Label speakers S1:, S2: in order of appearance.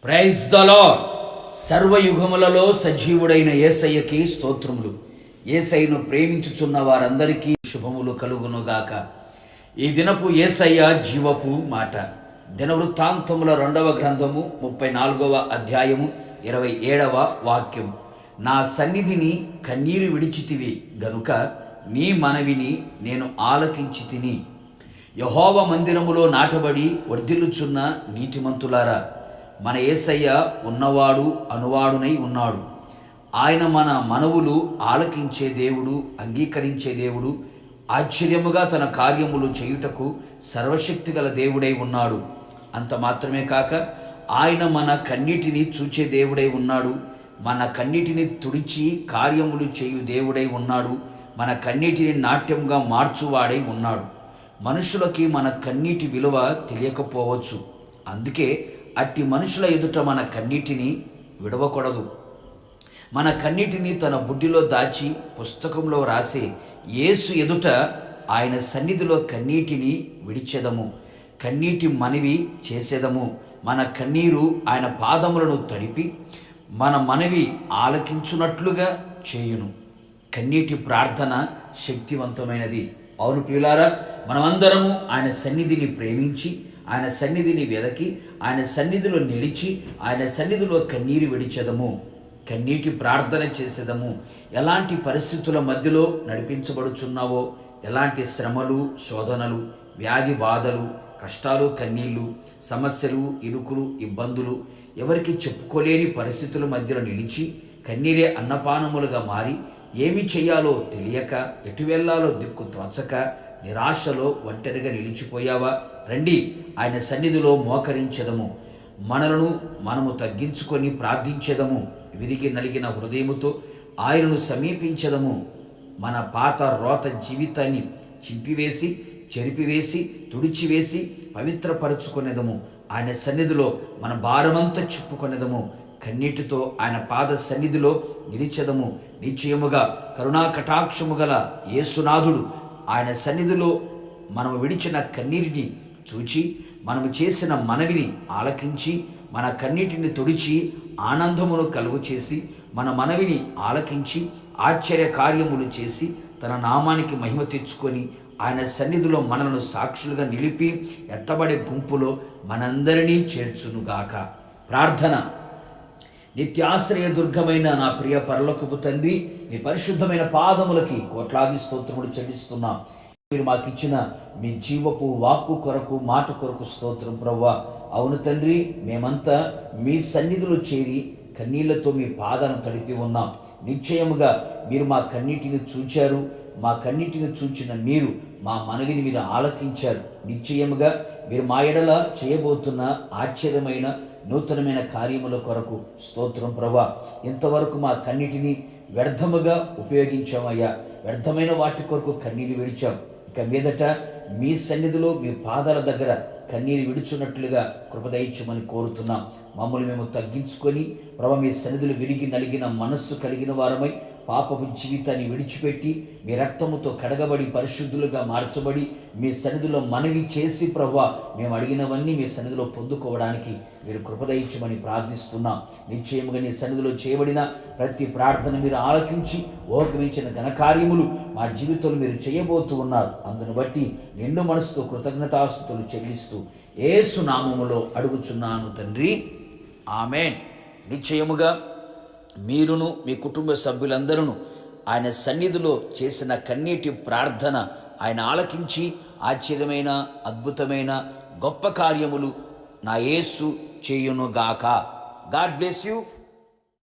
S1: Praise the lord. సర్వయుగములలో సజీవుడైన యేసయ్యకి స్తోత్రములు. యేసయ్యను ప్రేమించుచున్న వారందరికీ శుభములు కలుగునుగాక. ఈ దినపు యేసయ్య జీవపు మాట. దినవృత్తాంతముల 2వ గ్రంథము 34వ అధ్యాయము 27వ వాక్యం. నా సన్నిధిని కన్నీరు విడిచితివి గనుక నీ మనవిని నేను ఆలకించి తిని. యెహోవా మందిరములో నాటబడి వర్ధిల్లుచున్న నీతిమంతులారా, మన యేసయ్య ఉన్నవాడు అనువాడునై ఉన్నాడు. ఆయన మన మనవులు ఆలకించే దేవుడు, అంగీకరించే దేవుడు, ఆశ్చర్యముగా తన కార్యములు చేయుటకు సర్వశక్తి గల దేవుడై ఉన్నాడు. అంత మాత్రమే కాక ఆయన మన కన్నిటిని చూచే దేవుడై ఉన్నాడు. మన కన్నిటిని తుడిచి కార్యములు చేయు దేవుడై ఉన్నాడు. మన కన్నిటిని నాట్యంగా మార్చువాడై ఉన్నాడు. మనుషులకి మన కన్నీటి విలువ తెలియకపోవచ్చు. అందుకే అట్టి మనుషుల ఎదుట మన కన్నీటిని విడవకూడదు. మన కన్నీటిని తన బుడ్డిలో దాచి పుస్తకంలో రాసే యేసు ఎదుట ఆయన సన్నిధిలో కన్నీటిని విడిచెదము, కన్నీటి మనవి చేసేదము. మన కన్నీరు ఆయన పాదములను తడిపి మన మనవి ఆలకించున్నట్లుగా చేయును. కన్నీటి ప్రార్థన శక్తివంతమైనది. అవును ప్రియులారా, మనమందరము ఆయన సన్నిధిని ప్రేమించి, ఆయన సన్నిధిని వెదకి, ఆయన సన్నిధిలో నిలిచి, ఆయన సన్నిధిలో కన్నీరు విడిచెదము, కన్నీటి ప్రార్థన చేసేదము. ఎలాంటి పరిస్థితుల మధ్యలో నడిపించబడుచున్నావో, ఎలాంటి శ్రమలు, శోధనలు, వ్యాధి బాధలు, కష్టాలు, కన్నీళ్ళు, సమస్యలు, ఇరుకులు, ఇబ్బందులు, ఎవరికి చెప్పుకోలేని పరిస్థితుల మధ్యలో నిలిచి కన్నీరే అన్నపానములుగా మారి ఏమి చేయాలో తెలియక, ఎటు వెళ్ళాలో దిక్కు తోచక, నిరాశలో ఒంటరిగా నిలిచిపోయావా? రండి, ఆయన సన్నిధిలో మోకరించెదము, మనలను మనము తగ్గించుకొని ప్రార్థించెదము. విరిగి నలిగిన హృదయముతో ఆయనను సమీపించెదము. మన పాత రోత జీవితాన్ని చింపివేసి, చెరిపివేసి, తుడిచివేసి పవిత్రపరచుకునేదము. ఆయన సన్నిధిలో మన భారమంతా చెప్పుకునేదము. కన్నీటితో ఆయన పాద సన్నిధిలో నిలిచెదము. నిశ్చయముగా కరుణా కటాక్షము గల యేసునాథుడు ఆయన సన్నిధిలో మనము విడిచిన కన్నీటిని చూచి, మనము చేసిన మనవిని ఆలకించి, మన కన్నీటిని తుడిచి ఆనందమును కలుగు చేసి, మన మనవిని ఆలకించి ఆశ్చర్య కార్యములు చేసి తన నామానికి మహిమ తెచ్చుకొని ఆయన సన్నిధిలో మనలను సాక్షులుగా నిలిపి ఎత్తబడే గుంపులో మనందరినీ చేర్చునుగాక. ప్రార్థన. నిత్యాశ్రయ దుర్గమైన నా ప్రియ పరలోకపు తండ్రి, మీ పరిశుద్ధమైన పాదములకి కోట్లాది స్తోత్రములు చెల్లిస్తున్నాం. మీరు మాకు ఇచ్చిన మీ జీవపు వాక్కు కొరకు, మాట కొరకు స్తోత్రం ప్రభువా. అవును తండ్రి, మేమంతా మీ సన్నిధిలో చేరి కన్నీళ్లతో మీ పాదాలను తడిపి ఉన్నాం. నిశ్చయముగా మీరు మా కన్నీటిని చూచారు. మా కన్నీటిని చూచిన మీరు మా మనవిని మీరు ఆలకించారు. నిశ్చయముగా మీరు మా ఎడల చేయబోతున్న ఆశ్చర్యమైన నూతనమైన కార్యముల కొరకు స్తోత్రం ప్రభా. ఇంతవరకు మా కన్నీటిని వ్యర్థముగా ఉపయోగించామయ్యా. వ్యర్థమైన వాటి కొరకు కన్నీరు విడిచాం. ఇక మీదట మీ సన్నిధిలో మీ పాదాల దగ్గర కన్నీరు విడుచున్నట్లుగా కృపదయించమని కోరుతున్నాం. మమ్మల్ని మేము తగ్గించుకొని ప్రభా, మీ సన్నిధిలో విరిగి నలిగిన మనస్సు కలిగిన వారమై పాపపు జీవితాన్ని విడిచిపెట్టి మీ రక్తముతో కడగబడి పరిశుద్ధులుగా మార్చబడి మీ సన్నిధిలో మనవి చేసి ప్రభువా, మేము అడిగినవన్నీ మీ సన్నిధిలో పొందుకోవడానికి మీరు కృపదయించమని ప్రార్థిస్తున్నాం. నిశ్చయముగా నీ సన్నిధిలో చేయబడిన ప్రతి ప్రార్థన మీరు ఆలకించి ఓకమించిన ఘనకార్యములు మా జీవితంలో మీరు చేయబోతూ ఉన్నారు. అందును బట్టి నిండు మనసుతో కృతజ్ఞతాస్తుతులు చెల్లిస్తూ యేసు నామములో అడుగుచున్నాను తండ్రి, ఆమేన్. నిశ్చయముగా మీరును మీ కుటుంబ సభ్యులందరూ ఆయన సన్నిధిలో చేసిన కన్నీటి ప్రార్థన ఆయన ఆలకించి ఆశ్చర్యమైన, అద్భుతమైన, గొప్ప కార్యములు నా యేసు చేయునుగాక. God bless you.